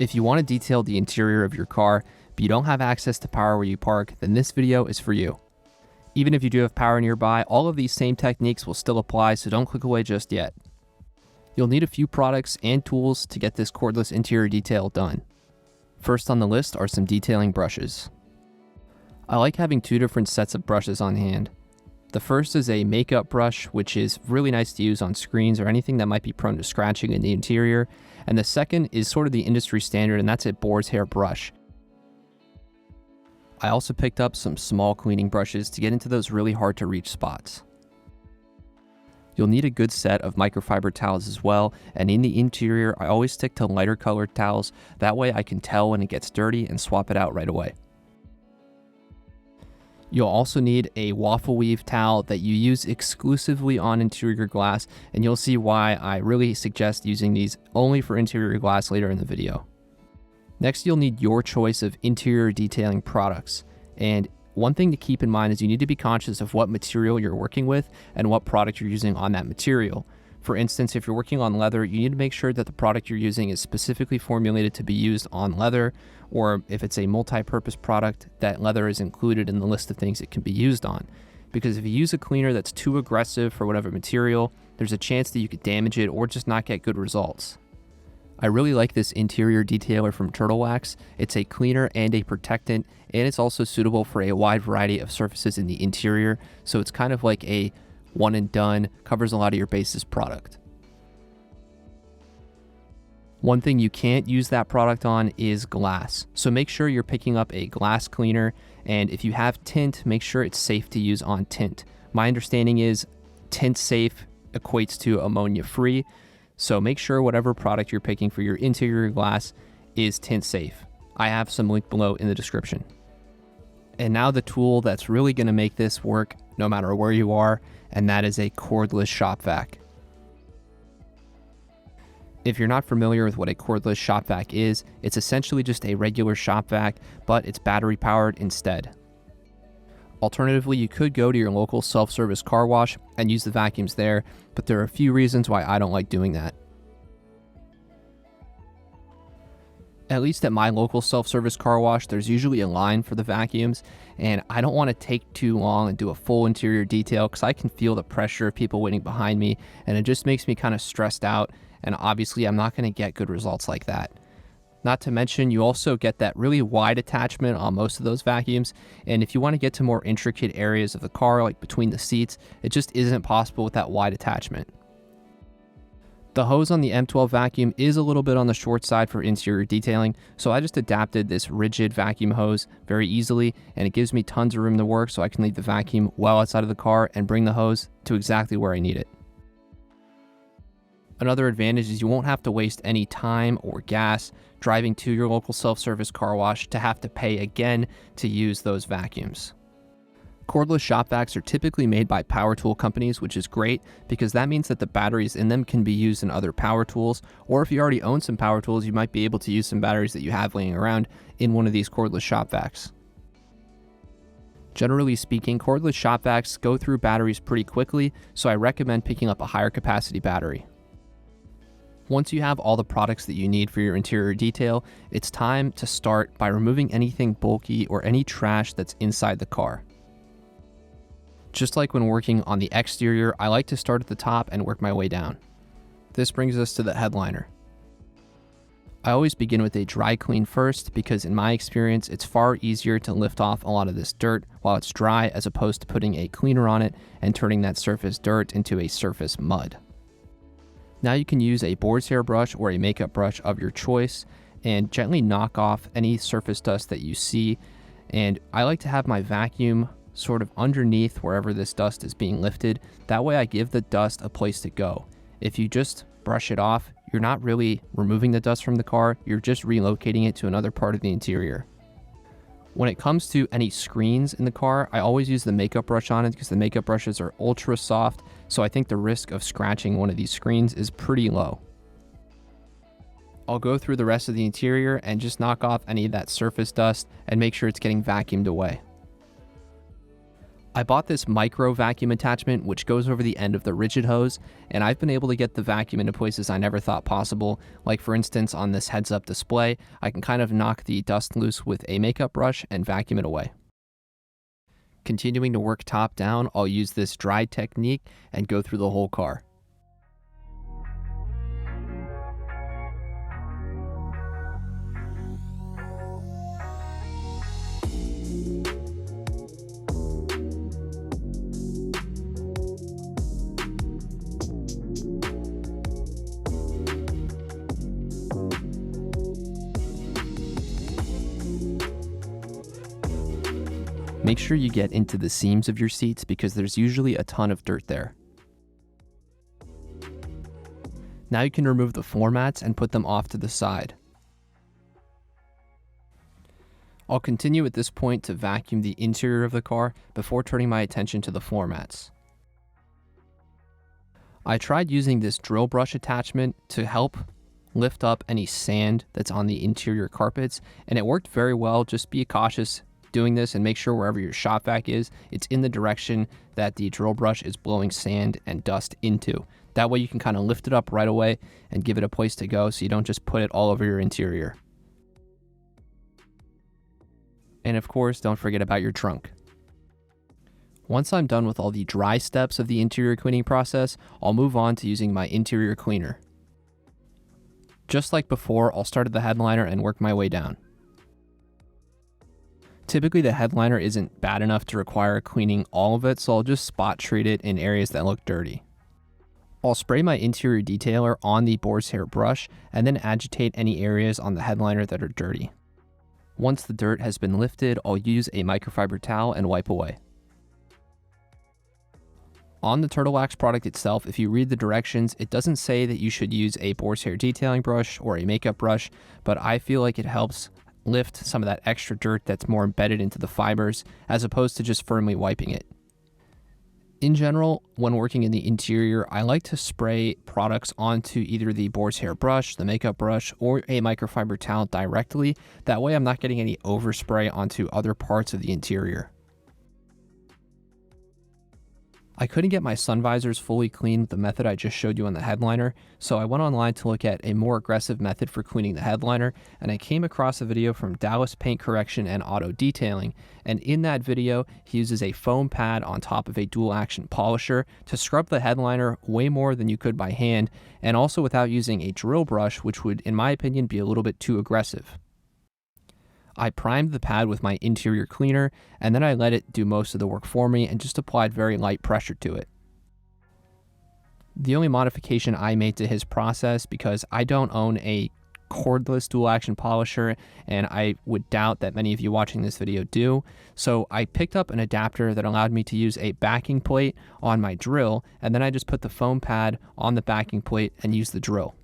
If you want to detail the interior of your car, but you don't have access to power where you park, then this video is for you. Even if you do have power nearby, all of these same techniques will still apply, so don't click away just yet. You'll need a few products and tools to get this cordless interior detail done. First on the list are some detailing brushes. I like having two different sets of brushes on hand. The first is a makeup brush, which is really nice to use on screens or anything that might be prone to scratching in the interior. And the second is sort of the industry standard, and that's a boar's hair brush. I also picked up some small cleaning brushes to get into those really hard to reach spots. You'll need a good set of microfiber towels as well, and in the interior, I always stick to lighter colored towels. That way I can tell when it gets dirty and swap it out right away. You'll also need a waffle weave towel that you use exclusively on interior glass, and you'll see why I really suggest using these only for interior glass later in the video. Next, you'll need your choice of interior detailing products. And one thing to keep in mind is you need to be conscious of what material you're working with and what product you're using on that material. For instance, if you're working on leather, you need to make sure that the product you're using is specifically formulated to be used on leather, or if it's a multi-purpose product, that leather is included in the list of things it can be used on. Because if you use a cleaner that's too aggressive for whatever material, there's a chance that you could damage it or just not get good results. I really like this interior detailer from Turtle Wax. It's a cleaner and a protectant, and it's also suitable for a wide variety of surfaces in the interior, so it's kind of like a one and done, covers a lot of your bases product. One thing you can't use that product on is glass. So make sure you're picking up a glass cleaner, and if you have tint, make sure it's safe to use on tint. My understanding is tint safe equates to ammonia free, so make sure whatever product you're picking for your interior glass is tint safe. I have some link below in the description. And now the tool that's really going to make this work no matter where you are, and that is a cordless shop vac. If you're not familiar with what a cordless shop vac is, it's essentially just a regular shop vac, but it's battery powered instead. Alternatively, you could go to your local self-service car wash and use the vacuums there, but there are a few reasons why I don't like doing that. At least at my local self-service car wash, there's usually a line for the vacuums, and I don't want to take too long and do a full interior detail because I can feel the pressure of people waiting behind me, and it just makes me kind of stressed out, and obviously I'm not going to get good results like that. Not to mention, you also get that really wide attachment on most of those vacuums, and if you want to get to more intricate areas of the car, like between the seats, it just isn't possible with that wide attachment. The hose on the M12 vacuum is a little bit on the short side for interior detailing, so I just adapted this rigid vacuum hose very easily, and it gives me tons of room to work so I can leave the vacuum well outside of the car and bring the hose to exactly where I need it. Another advantage is you won't have to waste any time or gas driving to your local self-service car wash to have to pay again to use those vacuums. Cordless shop vacs are typically made by power tool companies, which is great because that means that the batteries in them can be used in other power tools, or if you already own some power tools, you might be able to use some batteries that you have laying around in one of these cordless shop vacs. Generally speaking, cordless shop vacs go through batteries pretty quickly, so I recommend picking up a higher capacity battery. Once you have all the products that you need for your interior detail, it's time to start by removing anything bulky or any trash that's inside the car. Just like when working on the exterior, I like to start at the top and work my way down. This brings us to the headliner. I always begin with a dry clean first because in my experience, it's far easier to lift off a lot of this dirt while it's dry as opposed to putting a cleaner on it and turning that surface dirt into a surface mud. Now you can use a boar's hair brush or a makeup brush of your choice and gently knock off any surface dust that you see. And I like to have my vacuum sort of underneath wherever this dust is being lifted. That way I give the dust a place to go. If you just brush it off, you're not really removing the dust from the car, you're just relocating it to another part of the interior. When it comes to any screens in the car, I always use the makeup brush on it because the makeup brushes are ultra soft, so I think the risk of scratching one of these screens is pretty low. I'll go through the rest of the interior and just knock off any of that surface dust and make sure it's getting vacuumed away. I bought this micro vacuum attachment which goes over the end of the rigid hose, and I've been able to get the vacuum into places I never thought possible. Like for instance on this heads-up display, I can kind of knock the dust loose with a makeup brush and vacuum it away. Continuing to work top down, I'll use this dry technique and go through the whole car. Make sure you get into the seams of your seats because there's usually a ton of dirt there. Now you can remove the floor mats and put them off to the side. I'll continue at this point to vacuum the interior of the car before turning my attention to the floor mats. I tried using this drill brush attachment to help lift up any sand that's on the interior carpets, and it worked very well. Just be cautious doing this and make sure wherever your shop vac is, it's in the direction that the drill brush is blowing sand and dust into. That way you can kind of lift it up right away and give it a place to go so you don't just put it all over your interior. And of course, don't forget about your trunk. Once I'm done with all the dry steps of the interior cleaning process, I'll move on to using my interior cleaner. Just like before, I'll start at the headliner and work my way down. Typically the headliner isn't bad enough to require cleaning all of it, so I'll just spot treat it in areas that look dirty. I'll spray my interior detailer on the boar's hair brush and then agitate any areas on the headliner that are dirty. Once the dirt has been lifted, I'll use a microfiber towel and wipe away. On the Turtle Wax product itself, if you read the directions, it doesn't say that you should use a boar's hair detailing brush or a makeup brush, but I feel like it helps lift some of that extra dirt that's more embedded into the fibers as opposed to just firmly wiping it. In general, when working in the interior, I like to spray products onto either the boar's hair brush, the makeup brush, or a microfiber towel directly. That way I'm not getting any overspray onto other parts of the interior. I couldn't get my sun visors fully clean with the method I just showed you on the headliner, so I went online to look at a more aggressive method for cleaning the headliner, and I came across a video from Dallas Paint Correction and Auto Detailing, and in that video, he uses a foam pad on top of a dual action polisher to scrub the headliner way more than you could by hand, and also without using a drill brush, which would, in my opinion, be a little bit too aggressive. I primed the pad with my interior cleaner, and then I let it do most of the work for me and just applied very light pressure to it. The only modification I made to his process, because I don't own a cordless dual action polisher, and I would doubt that many of you watching this video do, so I picked up an adapter that allowed me to use a backing plate on my drill, and then I just put the foam pad on the backing plate and used the drill.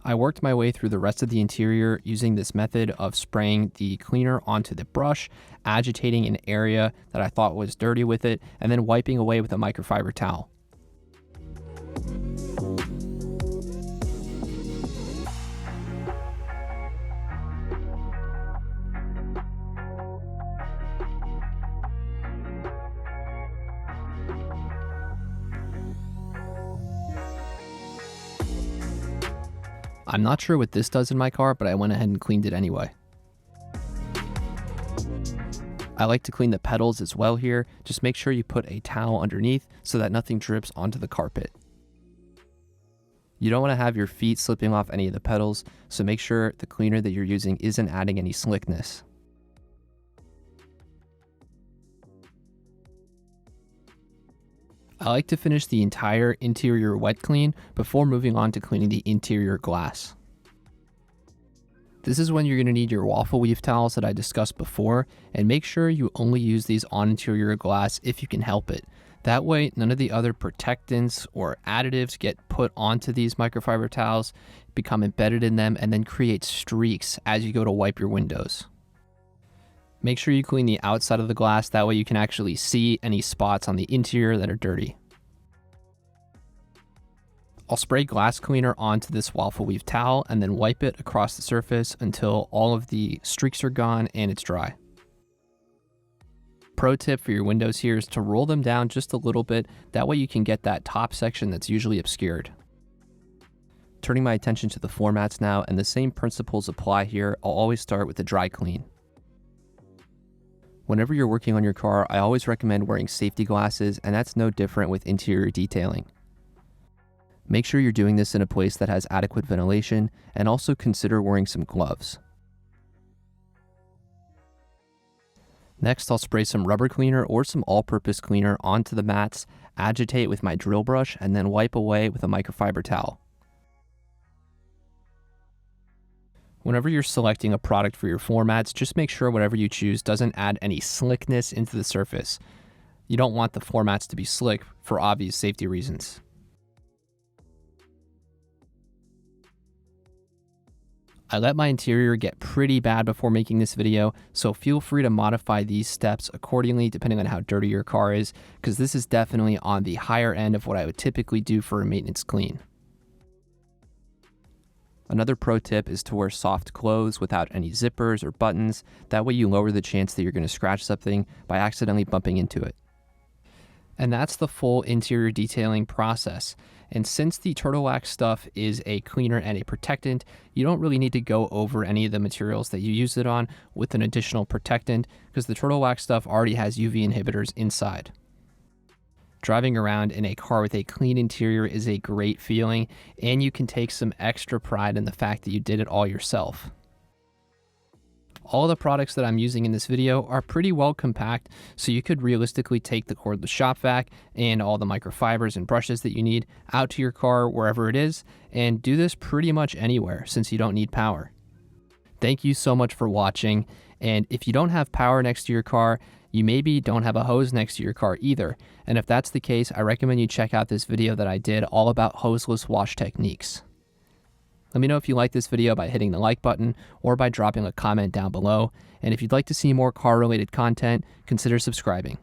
I worked my way through the rest of the interior using this method of spraying the cleaner onto the brush, agitating an area that I thought was dirty with it, and then wiping away with a microfiber towel. I'm not sure what this does in my car, but I went ahead and cleaned it anyway. I like to clean the pedals as well here. Just make sure you put a towel underneath so that nothing drips onto the carpet. You don't want to have your feet slipping off any of the pedals, so make sure the cleaner that you're using isn't adding any slickness. I like to finish the entire interior wet clean before moving on to cleaning the interior glass. This is when you're going to need your waffle weave towels that I discussed before, and make sure you only use these on interior glass if you can help it. That way, none of the other protectants or additives get put onto these microfiber towels, become embedded in them, and then create streaks as you go to wipe your windows. Make sure you clean the outside of the glass, that way you can actually see any spots on the interior that are dirty. I'll spray glass cleaner onto this waffle weave towel and then wipe it across the surface until all of the streaks are gone and it's dry. pro tip for your windows here is to roll them down just a little bit. That way you can get that top section that's usually obscured. Turning my attention to the floor mats now, and the same principles apply here. I'll always start with a dry clean. Whenever you're working on your car, I always recommend wearing safety glasses, and that's no different with interior detailing. Make sure you're doing this in a place that has adequate ventilation, and also consider wearing some gloves. Next, I'll spray some rubber cleaner or some all-purpose cleaner onto the mats, agitate with my drill brush, and then wipe away with a microfiber towel. Whenever you're selecting a product for your floor mats, just make sure whatever you choose doesn't add any slickness into the surface. You don't want the floor mats to be slick for obvious safety reasons. I let my interior get pretty bad before making this video, so feel free to modify these steps accordingly depending on how dirty your car is, because this is definitely on the higher end of what I would typically do for a maintenance clean. Another pro tip is to wear soft clothes without any zippers or buttons. That way you lower the chance that you're going to scratch something by accidentally bumping into it. And that's the full interior detailing process. And since the turtle wax stuff is a cleaner and a protectant, you don't really need to go over any of the materials that you use it on with an additional protectant, because the turtle wax stuff already has UV inhibitors inside. Driving around in a car with a clean interior is a great feeling, and you can take some extra pride in the fact that you did it all yourself. All the products that I'm using in this video are pretty well compact, so you could realistically take the cordless shop vac and all the microfibers and brushes that you need out to your car wherever it is, and do this pretty much anywhere since you don't need power. Thank you so much for watching, and if you don't have power next to your car, you maybe don't have a hose next to your car either, and if that's the case, I recommend you check out this video that I did all about hoseless wash techniques. Let me know if you like this video by hitting the like button or by dropping a comment down below, and if you'd like to see more car-related content, consider subscribing.